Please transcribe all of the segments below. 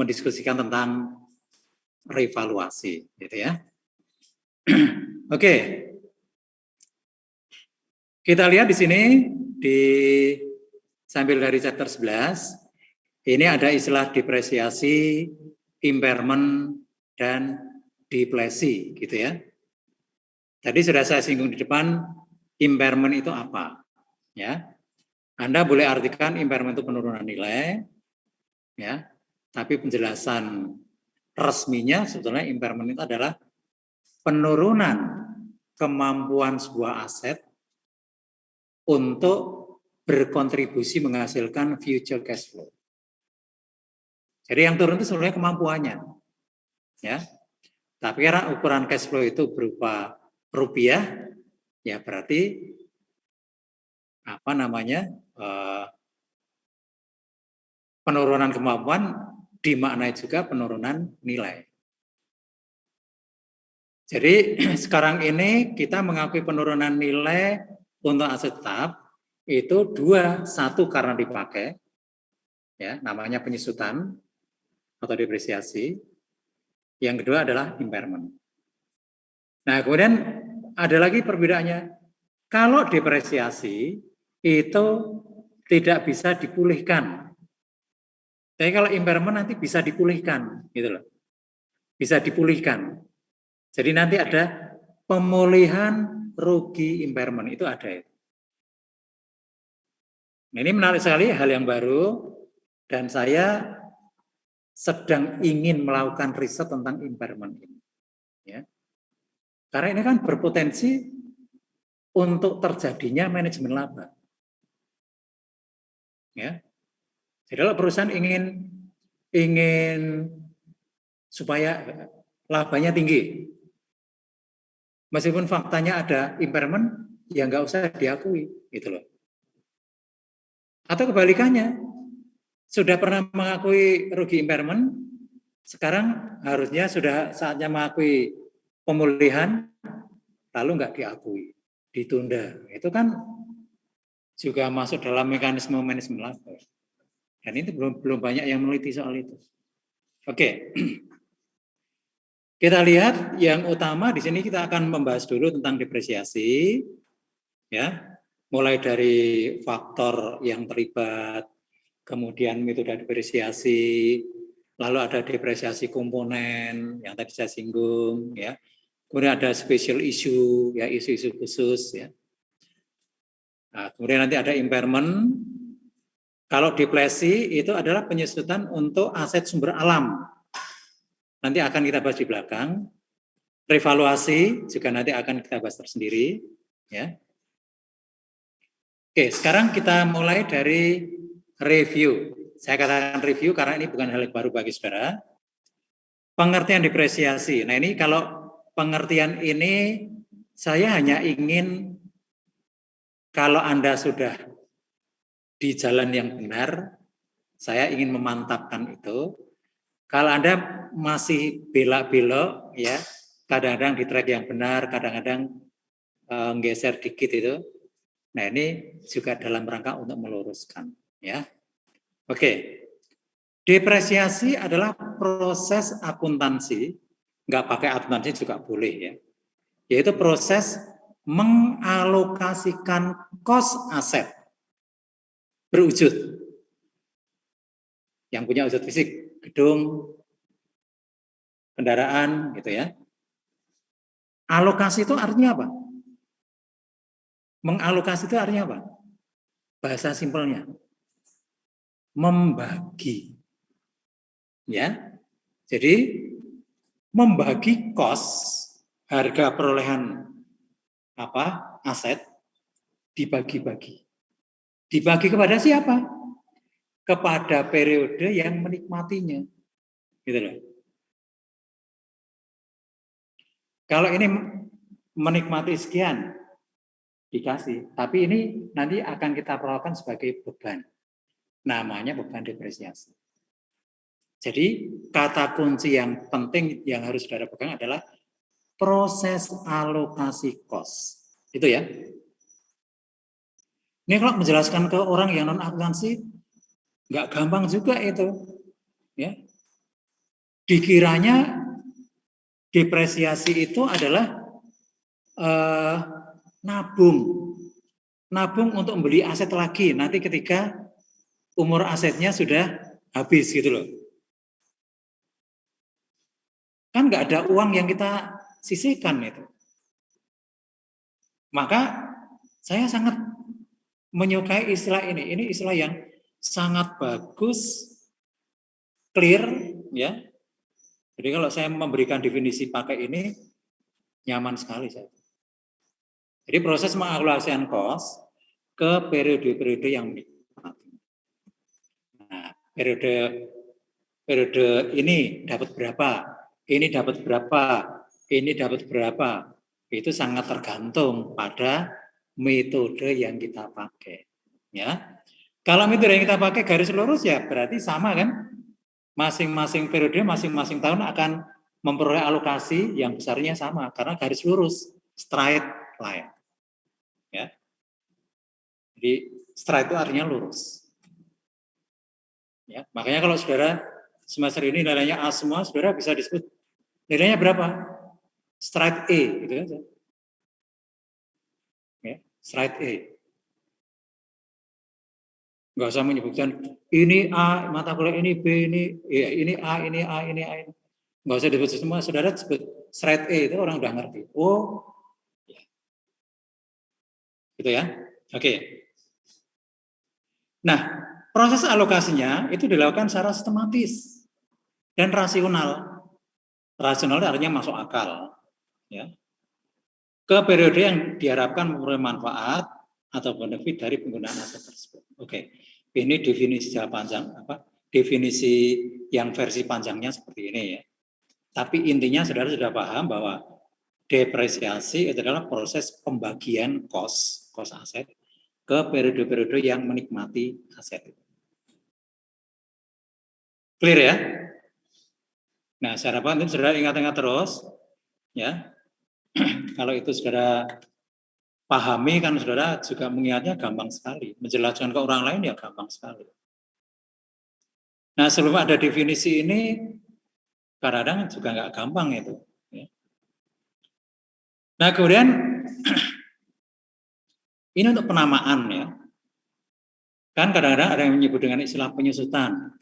mendiskusikan tentang revaluasi, gitu ya. Oke. Kita lihat di sini sambil dari chapter 11, ini ada istilah depresiasi, impairment, dan deplesi, gitu ya. Tadi sudah saya singgung di depan, impairment itu apa? Ya, Anda boleh artikan impairment itu penurunan nilai, ya. Tapi penjelasan resminya sebetulnya impairment itu adalah penurunan kemampuan sebuah aset untuk berkontribusi menghasilkan future cash flow. Jadi yang turun itu sebenarnya kemampuannya, ya. Tapi karena ukuran cash flow itu berupa rupiah, ya berarti penurunan kemampuan dimaknai juga penurunan nilai. Jadi sekarang ini kita mengakui penurunan nilai untuk aset tetap itu dua, satu karena dipakai, ya namanya penyusutan atau depresiasi. Yang kedua adalah impairment. Nah kemudian ada lagi perbedaannya. Kalau depresiasi itu tidak bisa dipulihkan. Tapi kalau impairment nanti bisa dipulihkan, gitu loh. Bisa dipulihkan. Jadi nanti ada pemulihan rugi impairment, itu ada itu. Nah, ini menarik sekali, hal yang baru, dan saya sedang ingin melakukan riset tentang impairment ini. Ya. Karena ini kan berpotensi untuk terjadinya manajemen laba. Ya. Jadi kalau perusahaan ingin supaya labanya tinggi, meskipun faktanya ada impairment, ya nggak usah diakui, gitu loh. Atau kebalikannya, sudah pernah mengakui rugi impairment, sekarang harusnya sudah saatnya mengakui pemulihan, lalu nggak diakui, ditunda. Itu kan juga masuk dalam mekanisme manajemen laba. Dan itu belum banyak yang meneliti soal itu. Oke. Kita lihat yang utama di sini kita akan membahas dulu tentang depresiasi, ya. Mulai dari faktor yang terlibat, kemudian metode depresiasi, lalu ada depresiasi komponen yang tadi saya singgung, ya. Kemudian ada special issue, ya isu-isu khusus, ya. Nah, kemudian nanti ada impairment. Kalau depresi itu adalah penyusutan untuk aset sumber alam. Nanti akan kita bahas di belakang. Revaluasi juga nanti akan kita bahas tersendiri, ya. Oke, sekarang kita mulai dari review. Saya katakan review karena ini bukan hal yang baru bagi saudara. Pengertian depresiasi. Nah ini kalau pengertian ini saya hanya ingin kalau Anda sudah di jalan yang benar, saya ingin memantapkan itu. Kalau Anda masih belak-belok, ya kadang-kadang di track yang benar, kadang-kadang geser dikit itu. Nah ini juga dalam rangka untuk meluruskan, ya. Oke, depresiasi adalah proses akuntansi, nggak pakai akuntansi juga boleh ya, yaitu proses mengalokasikan cost aset berwujud, yang punya wujud fisik, gedung, kendaraan, gitu ya. Alokasi itu artinya apa? Mengalokasi itu artinya apa? Bahasa simpelnya, membagi. Ya, jadi membagi cost harga perolehan aset dibagi-bagi. Dibagi kepada siapa? Kepada periode yang menikmatinya. Gitu loh. Kalau ini menikmati sekian dikasih, tapi ini nanti akan kita perlakukan sebagai beban. Namanya beban depresiasi. Jadi kata kunci yang penting yang harus saudara pegang adalah proses alokasi cost. Itu ya. Ini kalau menjelaskan ke orang yang non akuntansi nggak gampang juga itu. Ya. dikiranya depresiasi itu adalah nabung untuk membeli aset lagi nanti ketika umur asetnya sudah habis gitu loh. Kan nggak ada uang yang kita sisihkan itu. Maka saya sangat menyukai istilah ini. Ini istilah yang sangat bagus, clear, ya. Jadi kalau saya memberikan definisi pakai ini, nyaman sekali saya. Jadi proses mengakumulasikan cost ke periode-periode yang menikmati. Nah, periode ini dapat berapa, ini dapat berapa, ini dapat berapa. Itu sangat tergantung pada metode yang kita pakai. Ya, kalau metode yang kita pakai garis lurus ya berarti sama kan? Masing-masing periode, masing-masing tahun akan memperoleh alokasi yang besarnya sama karena garis lurus, straight line. Ya. Jadi straight itu artinya lurus. Ya, makanya kalau saudara semester ini nilainya A semua, saudara bisa disebut nilainya berapa? Straight A, gitu aja. Ya, straight A. Nggak usah menyebutkan ini A, mata kuliah ini B, ini A, ini A, ini A. Nggak usah disebut semua, saudara sebut straight A itu orang udah ngerti. Oh, ya. Gitu ya. Oke. Nah, proses alokasinya itu dilakukan secara sistematis dan rasional. Rasional artinya masuk akal. Ya. Ke periode yang diharapkan memperoleh manfaat atau benefit dari penggunaan aset tersebut. Oke. Ini definisi panjang definisi yang versi panjangnya seperti ini ya. Tapi intinya saudara sudah paham bahwa depresiasi itu adalah proses pembagian cost aset ke periode-periode yang menikmati aset. Clear ya? Nah, saya harapkan itu saudara ingat-ingat terus ya. Kalau itu saudara pahami kan saudara juga mengingatnya gampang sekali. Menjelaskan ke orang lain ya gampang sekali. Nah, sebelum ada definisi ini, kadang-kadang juga nggak gampang itu. Ya. Nah, kemudian ini untuk penamaan ya. Kan kadang-kadang ada yang menyebut dengan istilah penyusutan.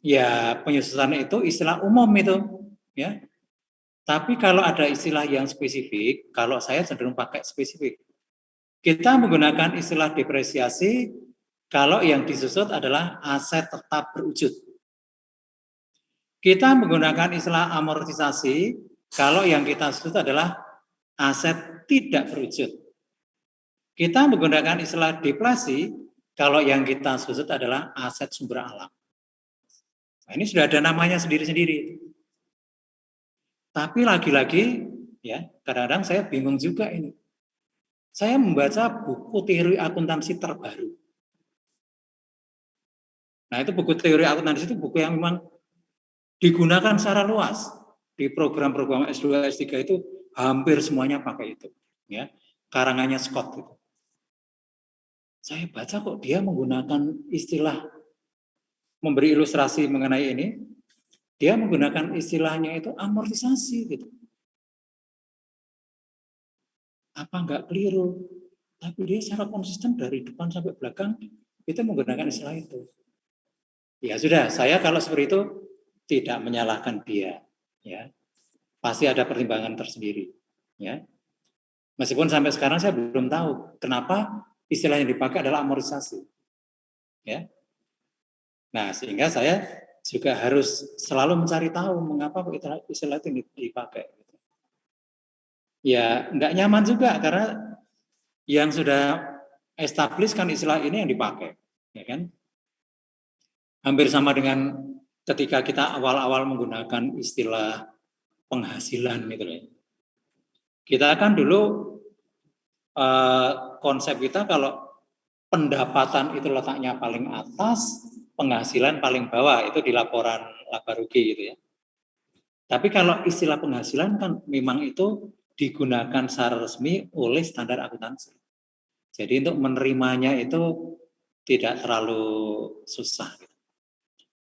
Ya, penyusutan itu istilah umum itu. Ya. Tapi kalau ada istilah yang spesifik, kalau saya cenderung pakai spesifik. Kita menggunakan istilah depresiasi kalau yang disusut adalah aset tetap berwujud. Kita menggunakan istilah amortisasi kalau yang kita susut adalah aset tidak berwujud. Kita menggunakan istilah deflasi kalau yang kita susut adalah aset sumber alam. Nah, ini sudah ada namanya sendiri-sendiri. Tapi lagi-lagi, ya kadang-kadang saya bingung juga ini. Saya membaca buku teori akuntansi terbaru. Nah, itu buku teori akuntansi itu buku yang memang digunakan secara luas. Di program-program S2, S3 itu hampir semuanya pakai itu. Ya, karangannya Scott itu. Saya baca kok dia menggunakan istilah, memberi ilustrasi mengenai ini, dia menggunakan istilahnya itu amortisasi gitu. Apa enggak keliru? Tapi dia secara konsisten dari depan sampai belakang itu menggunakan istilah itu. Ya sudah, saya kalau seperti itu tidak menyalahkan dia, ya. Pasti ada pertimbangan tersendiri, ya. Meskipun sampai sekarang saya belum tahu kenapa istilah yang dipakai adalah amortisasi, ya. Nah, sehingga saya juga harus selalu mencari tahu mengapa istilah itu dipakai. Ya, nggak nyaman juga karena yang sudah establish kan istilah ini yang dipakai, ya kan? Hampir sama dengan ketika kita awal-awal menggunakan istilah penghasilan gitu ya. Kita kan dulu konsep kita kalau pendapatan itu letaknya paling atas, penghasilan paling bawah, itu di laporan laba rugi gitu ya. Tapi kalau istilah penghasilan kan memang itu digunakan secara resmi oleh standar akuntansi. Jadi untuk menerimanya itu tidak terlalu susah.